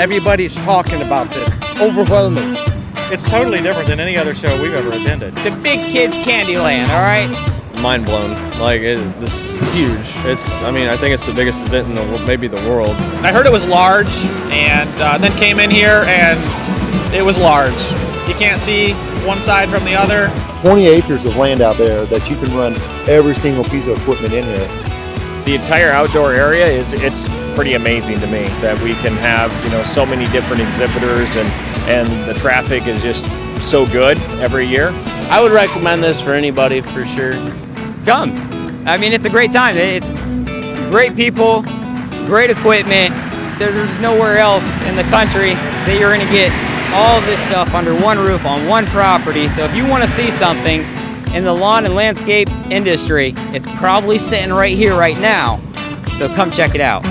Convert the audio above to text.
Everybody's talking about this. Overwhelming. It's totally different than any other show we've ever attended. It's a big kids' candy land, all right? Mind blown. This is huge. I think it's the biggest event in maybe the world. I heard it was large, and then came in here, and it was large. You can't see one side from the other. 20 acres of land out there that you can run every single piece of equipment in here. The entire outdoor area it's pretty amazing to me that we can have so many different exhibitors and the traffic is just so good every year. I would recommend this for anybody for sure. Come. I mean, it's a great time. It's great people, great equipment. There's nowhere else in the country that you're going to get all of this stuff under one roof on one property. So if you want to see something in the lawn and landscape industry, it's probably sitting right here right now. So come check it out.